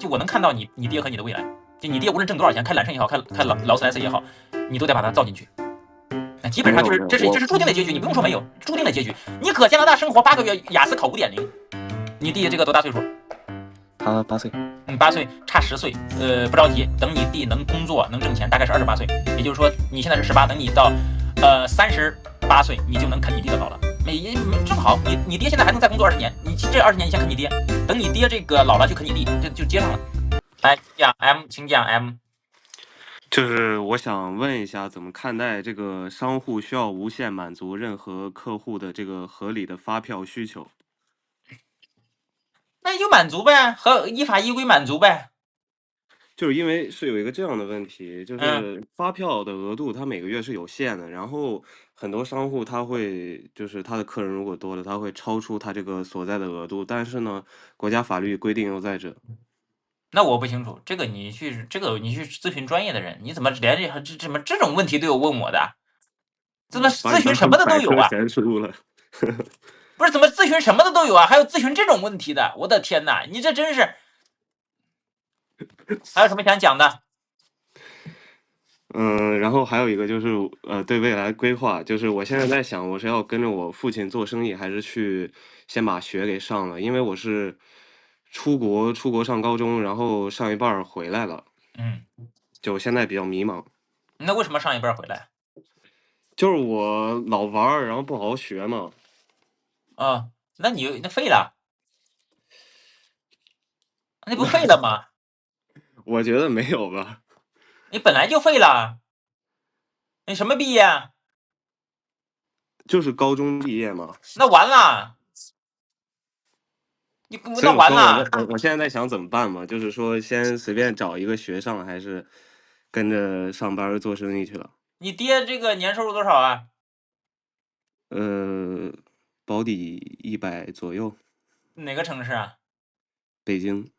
就我能看到你爹和你的未来。就你爹无论挣多少钱，开揽胜也好，开劳斯莱斯也好，你都得把它造进去。那基本上就是这是注定的结局，你不用说没有，注定的结局。你搁加拿大生活8个月，雅思考5.0，你弟这个多大岁数？他8岁。8岁，差10岁。不着急，等你弟能工作能挣钱，大概是28岁。也就是说，你现在是18，等你到38岁，你就能啃你弟的老了。正好，你爹现在还能再工作20年，你这20年你先啃你爹，等你爹这个老了就啃你弟，就接上了。来讲 M， 请讲 M。就是我想问一下，怎么看待这个商户需要无限满足任何客户的这个合理的发票需求？那你就满足呗，和依法依规满足呗。就是因为是有一个这样的问题，就是发票的额度它每个月是有限的，然后很多商户他会就是他的客人如果多了，他会超出他这个所在的额度，但是呢，国家法律规定又在这。那我不清楚，这个你去咨询专业的人，你怎么连这种问题都有问我的？怎么咨询什么的都有啊？不是怎么咨询什么的都有啊？还有咨询这种问题的，我的天哪！你这真是，还有什么想讲的？然后还有一个就是对未来规划，就是我现在在想，我是要跟着我父亲做生意，还是去先把学给上了？因为我是出国上高中，然后上一半回来了，就现在比较迷茫。那为什么上一半回来？就是我老玩儿，然后不好好学嘛。那你废了，那不废了吗？我觉得没有吧。你本来就废了，你什么毕业啊？就是高中毕业嘛。那完了，那完了。我现在在想怎么办嘛，就是说先随便找一个学上，还是跟着上班做生意去了。你爹这个年收入多少啊？保底100左右。哪个城市啊？北京。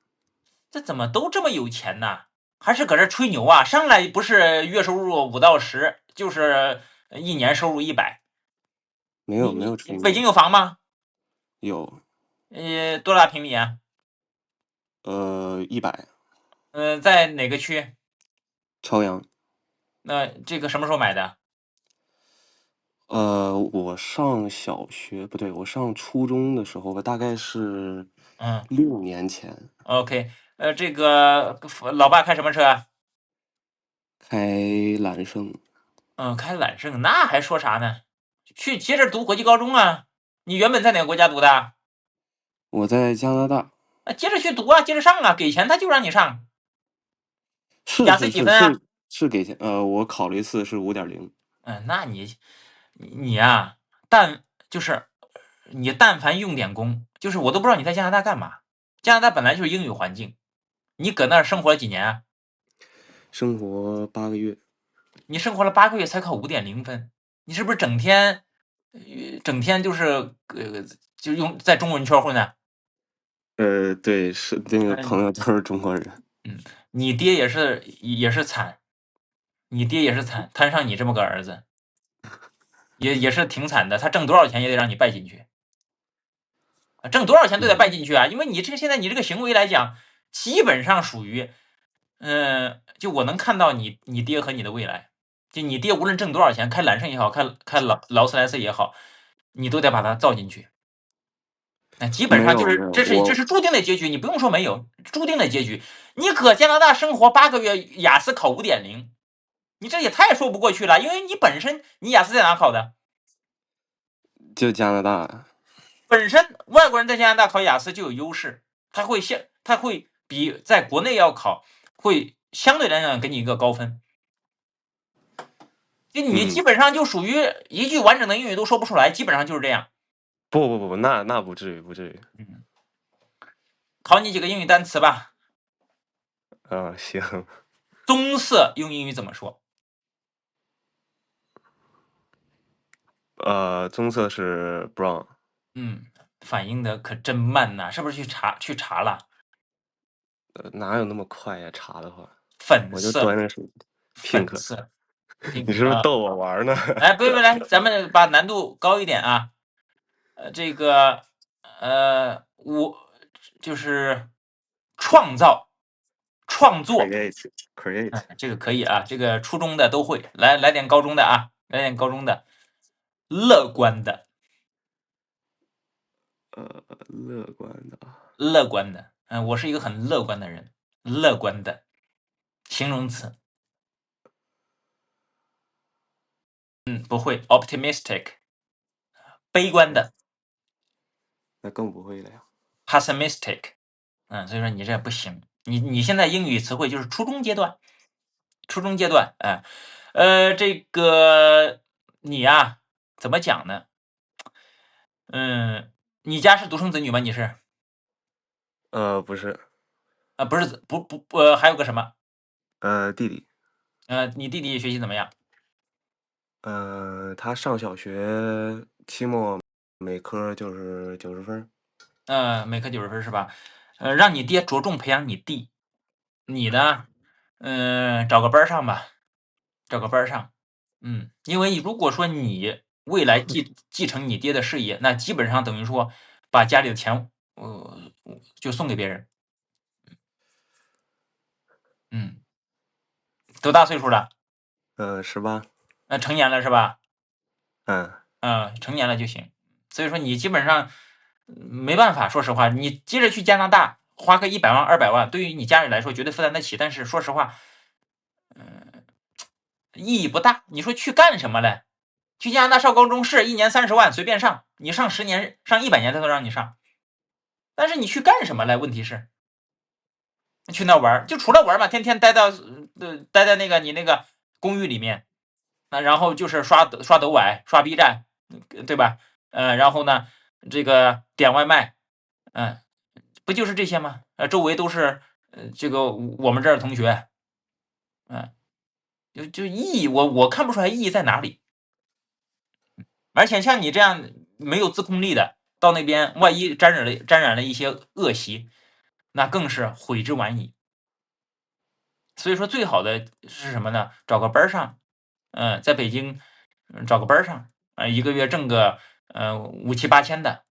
这怎么都这么有钱呢？还是搁这吹牛啊？上来不是月收入5到10，就是一年收入100。没有吹牛。北京有房吗？有。多大平米啊？100。在哪个区？朝阳。那这个什么时候买的？我上小学不对，我上初中的时候吧，大概是6年前。OK，这个老爸开什么车啊？开揽胜。开揽胜，那还说啥呢？去接着读国际高中啊！你原本在哪个国家读的？我在加拿大。接着去读啊，接着上啊，给钱他就让你上。雅思几分啊？是给钱。我考了一次是5.0。那你呀，就是你但凡用点功，就是我都不知道你在加拿大干嘛。加拿大本来就是英语环境，你搁那儿生活了几年啊？生活8个月。你生活了8个月才考5.0分，你是不是整天就是就用在中文圈混呢？对，是那个朋友都是中国人。你爹也是惨，你爹也是惨，摊上你这么个儿子，也是挺惨的。他挣多少钱也得让你拜进去，挣多少钱都得拜进去啊！因为你现在你这个行为来讲，基本上属于，就我能看到你爹和你的未来。就你爹无论挣多少钱，开揽胜也好，开劳斯莱斯也好，你都得把它造进去。那基本上就是这是注定的结局，你不用说没有，注定的结局。你搁加拿大生活8个月，雅思考5.0，你这也太说不过去了，因为你本身你雅思在哪考的？就加拿大。本身外国人在加拿大考雅思就有优势，他会比在国内要考会相对来讲给你一个高分。就你基本上就属于一句完整的英语都说不出来，基本上就是这样。不，那不至于，不至于。考你几个英语单词吧。行。棕色用英语怎么说？棕色是 brown。反应的可真慢呐，是不是去查了？哪有那么快呀？查的话，粉色，我就端着手。粉色，你是不是逗我玩呢？来，不来，咱们把难度高一点啊。这个我就是创造创作， create 这个可以啊，这个初中的都会，来点高中的啊，来点高中的，乐观的，乐观的，乐观的，我是一个很乐观的人，乐观的，形容词，不会 optimistic， 悲观的 那更不会了呀。pessimistic，所以说你这不行，你现在英语词汇就是初中阶段，初中阶段，这个你呀、怎么讲呢？你家是独生子女吗？你是？不是，不是不，还有个什么？弟弟，你弟弟学习怎么样？他上小学期末每科就是90分。每科90分是吧？让你爹着重培养你弟，你呢，找个班儿上吧，找个班儿上。因为如果说你未来继承你爹的事业，那基本上等于说把家里的钱，就送给别人。嗯，多大岁数了？ 18。成年了是吧？嗯，成年了就行。所以说你基本上没办法，说实话，你接着去加拿大花个100万、200万，对于你家里来说绝对负担得起。但是说实话，意义不大。你说去干什么嘞？去加拿大上高中是1年30万随便上，你上10年、上100年他都让你上。但是你去干什么嘞？问题是去那玩就除了玩嘛，天天待在那个你那个公寓里面，然后就是刷抖音、刷 B 站，对吧？然后呢，这个点外卖，不就是这些吗？周围都是这个我们这儿的同学，就意义我看不出来意义在哪里。而且像你这样没有自控力的，到那边万一沾染了一些恶习，那更是悔之晚矣。所以说最好的是什么呢？找个班上，在北京，找个班上，一个月挣个5、7、8千的，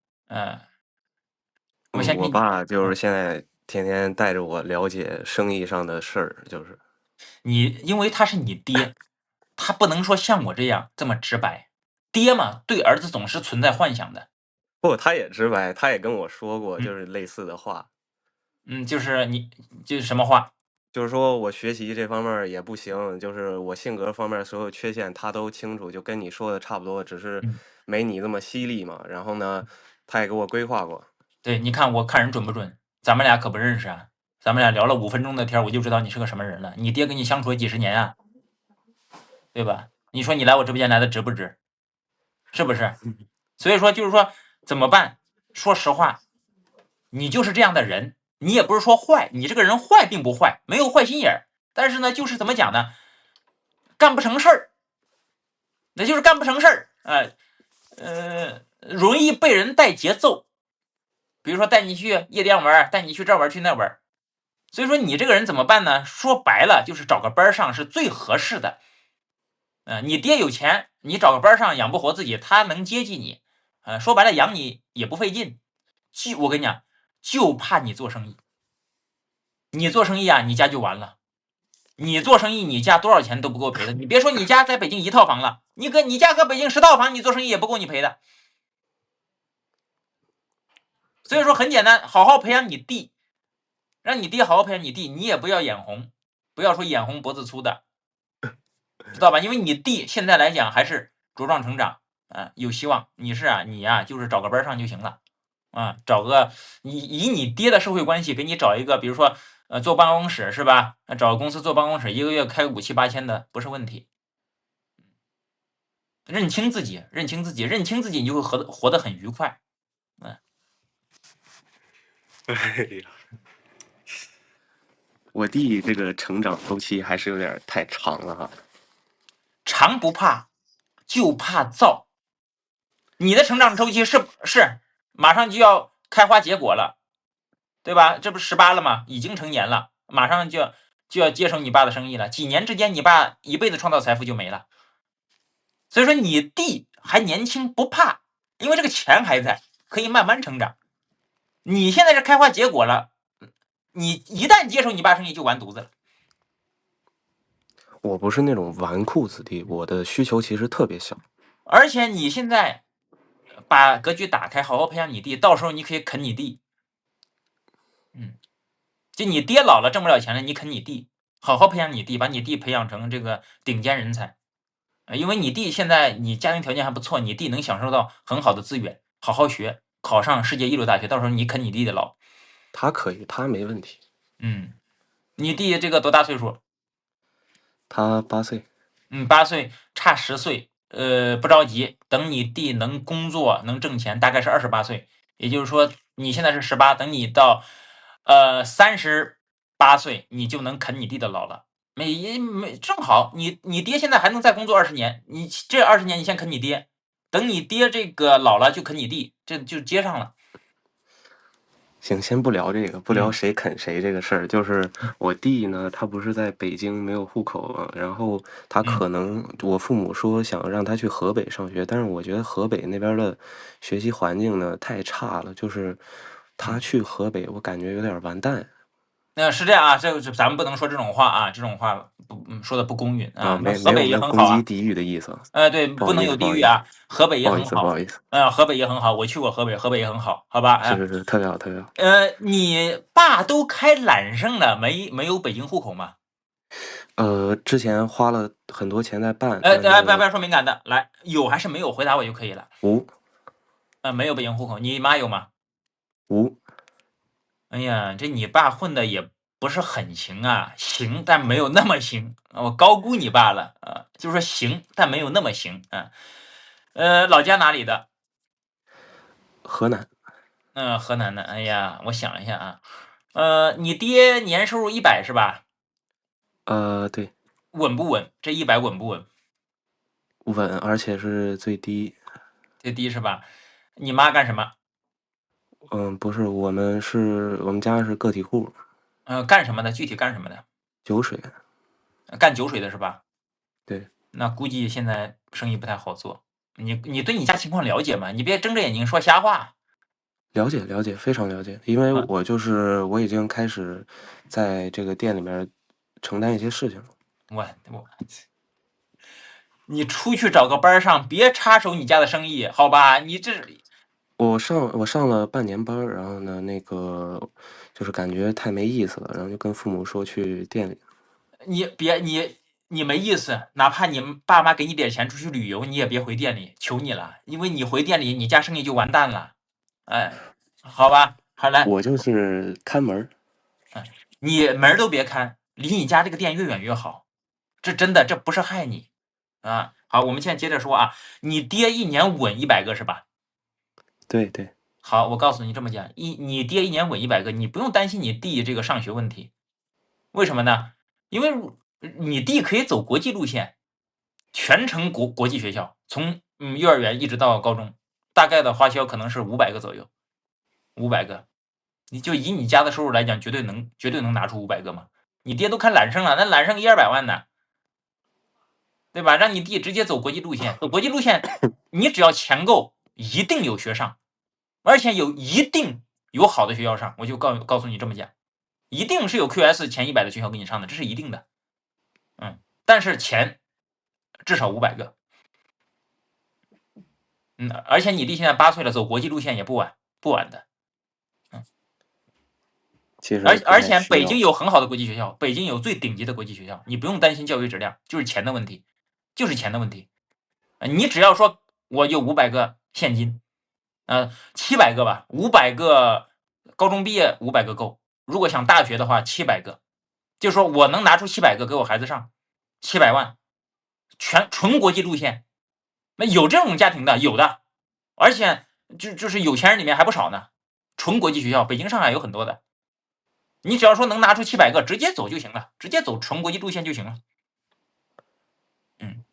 我相我信你，爸就是现在天天带着我了解生意上的事儿，就是。因为他是你爹，他不能说像我这样这么直白。爹嘛，对儿子总是存在幻想的。不，他也直白，他也跟我说过，嗯就是类似的话，就是什么话？就是说我学习这方面儿也不行，就是我性格方面儿所有缺陷他都清楚，就跟你说的差不多，只是嗯，没你那么犀利嘛。然后呢，他也给我规划过。对，你看我看人准不准？咱们俩可不认识啊，咱们俩聊了5分钟的天，我就知道你是个什么人了。你爹跟你相处了几十年啊，对吧？你说你来我直播间来的值不值？是不是？所以说就是说怎么办？说实话，你就是这样的人，你也不是说坏，你这个人坏并不坏，没有坏心眼儿，但是呢，就是怎么讲呢？干不成事儿，那就是干不成事儿，容易被人带节奏，比如说带你去夜店玩，带你去这玩去那玩。所以说你这个人怎么办呢？说白了就是找个班上是最合适的。你爹有钱，你找个班上养不活自己，他能接济你。说白了养你也不费劲。我跟你讲，就怕你做生意。你做生意啊，你家就完了。你做生意，你家多少钱都不够赔的。你别说你家在北京1套房了，你家搁北京10套房，你做生意也不够你赔的。所以说很简单，好好培养你弟，让你弟好好培养你弟，你也不要眼红，不要说眼红脖子粗的，知道吧？因为你弟现在来讲还是茁壮成长，有希望。你就是找个班上就行了，找个以你爹的社会关系给你找一个，比如说坐办公室是吧？找个公司坐办公室，一个月开个5、7、8千的不是问题。认清自己，认清自己，认清自己，你就会活得很愉快。哎呀，我弟这个成长周期还是有点太长了哈。长不怕，就怕躁。你的成长周期是马上就要开花结果了，对吧？这不是18了吗？已经成年了，马上就要接手你爸的生意了。几年之间，你爸一辈子创造财富就没了。所以说你弟还年轻，不怕，因为这个钱还在，可以慢慢成长。你现在是开花结果了，你一旦接手你爸生意就完犊子了。我不是那种纨绔子弟，我的需求其实特别小。而且你现在把格局打开，好好培养你弟，到时候你可以啃你弟。就你爹老了挣不了钱了，你啃你弟，好好培养你弟，把你弟培养成这个顶尖人才。因为你弟现在你家庭条件还不错，你弟能享受到很好的资源，好好学，考上世界一流大学，到时候你啃你弟的老。他可以，他没问题。你弟这个多大岁数？他8岁。8岁，差10岁。不着急，等你弟能工作能挣钱，大概是28岁。也就是说，你现在是18，等你到38岁，你就能啃你弟的老了。正好，你爹现在还能再工作20年，你这20年你先啃你爹，等你爹这个老了就啃你弟，这就接上了。行，先不聊这个，不聊谁啃谁这个事儿。就是我弟呢，他不是在北京没有户口啊，然后他可能我父母说想让他去河北上学，但是我觉得河北那边的学习环境呢太差了，就是他去河北，我感觉有点完蛋。是这样啊，这咱们不能说这种话啊，这种话说的不公允啊。那河北也没有很好啊。攻击地域的意思。对，不能有不好意思，不好意思，地域啊。河北也不好意思，不很好。好意思。河北也很好，我去过河北，河北也很好，好吧？是是是，特别好，特别好。你爸都开揽胜了，没有北京户口吗？之前花了很多钱在办。不要说敏感的，来，有还是没有？回答我就可以了。无。没有北京户口，你妈有吗？无。哎呀，这你爸混的也不是很行啊，行但没有那么行，我高估你爸了啊，就是说行但没有那么行啊。老家哪里的？河南。河南的。哎呀，我想一下啊。你爹年收入100是吧？对。稳不稳？这100稳不稳？稳，而且是最低。最低是吧？你妈干什么？不是，我们家是个体户。干什么的？具体干什么的？酒水。干酒水的是吧？对。那估计现在生意不太好做。你对你家情况了解吗？你别睁着眼睛说瞎话。了解了解，非常了解，因为我已经开始在这个店里面承担一些事情了。你出去找个班上，别插手你家的生意，好吧？我上了半年班，然后呢，那个就是感觉太没意思了，然后就跟父母说去店里。你没意思，哪怕你爸妈给你点钱出去旅游，你也别回店里，求你了，因为你回店里，你家生意就完蛋了。好吧，好来，我就是看门。你门都别看，离你家这个店越远越好。这真的，这不是害你啊。好，我们现在接着说啊，你爹一年稳100个是吧？对对。好，我告诉你这么讲，你爹一年稳100个，你不用担心你弟这个上学问题。为什么呢？因为你弟可以走国际路线，全程国际学校，从幼儿园一直到高中，大概的花销可能是500个左右。500个，你就以你家的收入来讲，绝对能拿出500个嘛。你爹都开揽胜了，那揽胜100-200万呢，对吧？让你弟直接走国际路线，走国际路线，你只要钱够，一定有学上，而且一定有好的学校上。我就告诉你这么讲，一定是有 QS 前100的学校给你上的，这是一定的。但是钱至少500个。而且你弟现在8岁了，走国际路线也不晚的。其实而且北京有很好的国际学校，北京有最顶级的国际学校，你不用担心教育质量，就是钱的问题，就是钱的问题。你只要说我有500个现金，700个吧，500个高中毕业500个够。如果想大学的话，700个，就是说我能拿出700个给我孩子上，700万，纯国际路线。那有这种家庭的，有的，而且就是有钱人里面还不少呢。纯国际学校，北京、上海有很多的。你只要说能拿出700个，直接走就行了，直接走纯国际路线就行了。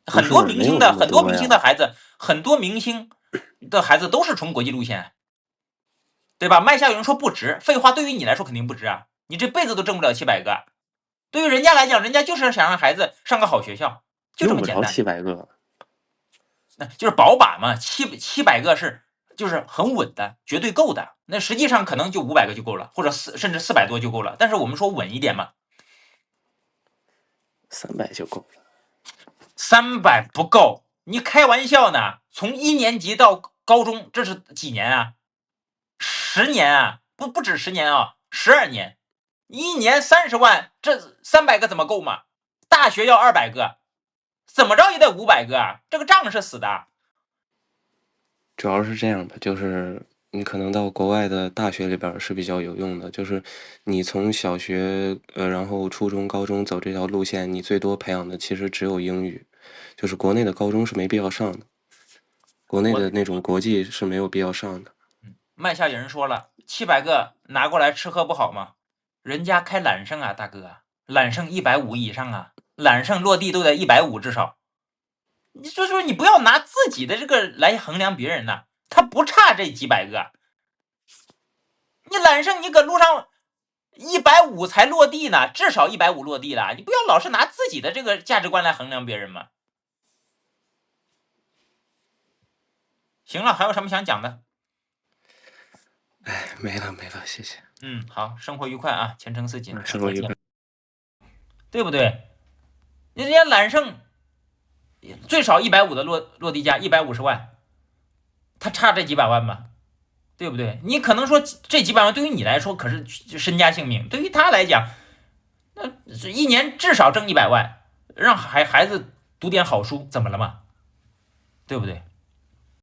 很多明星的孩子，很多明星的孩子都是纯国际路线，对吧？麦夏有人说不值，废话，对于你来说肯定不值啊，你这辈子都挣不了700个。对于人家来讲，人家就是想让孩子上个好学校，就这么简单。700个，就是保把嘛，700个是就是很稳的，绝对够的。那实际上可能就500个就够了，或者甚至400多就够了。但是我们说稳一点嘛，300就够了。，300不够，你开玩笑呢？从1年级到高中，这是几年啊？10年啊，不止10年啊，12年，1年30万，这300个怎么够嘛？大学要200个，怎么着也得500个啊，这个账是死的。主要是这样吧，就是你可能到国外的大学里边是比较有用的，就是你从小学然后初中、高中走这条路线，你最多培养的其实只有英语，就是国内的高中是没必要上的，国内的那种国际是没有必要上的。麦下有人说了，700个拿过来吃喝不好吗？人家开揽胜啊，大哥，揽胜150以上啊，揽胜落地都得150至少。你说你不要拿自己的这个来衡量别人呐，他不差这几百个。你揽胜你搁路上150才落地呢，至少150落地了，你不要老是拿自己的这个价值观来衡量别人嘛。行了，还有什么想讲的？哎，没了，谢谢。好，生活愉快啊，前程似锦，生活愉快，对不对？人家揽胜最少150的落地价150万，他差这几百万吗？对不对？你可能说这几百万对于你来说可是身家性命，对于他来讲，那1年至少挣100万，让孩子读点好书，怎么了嘛？对不对？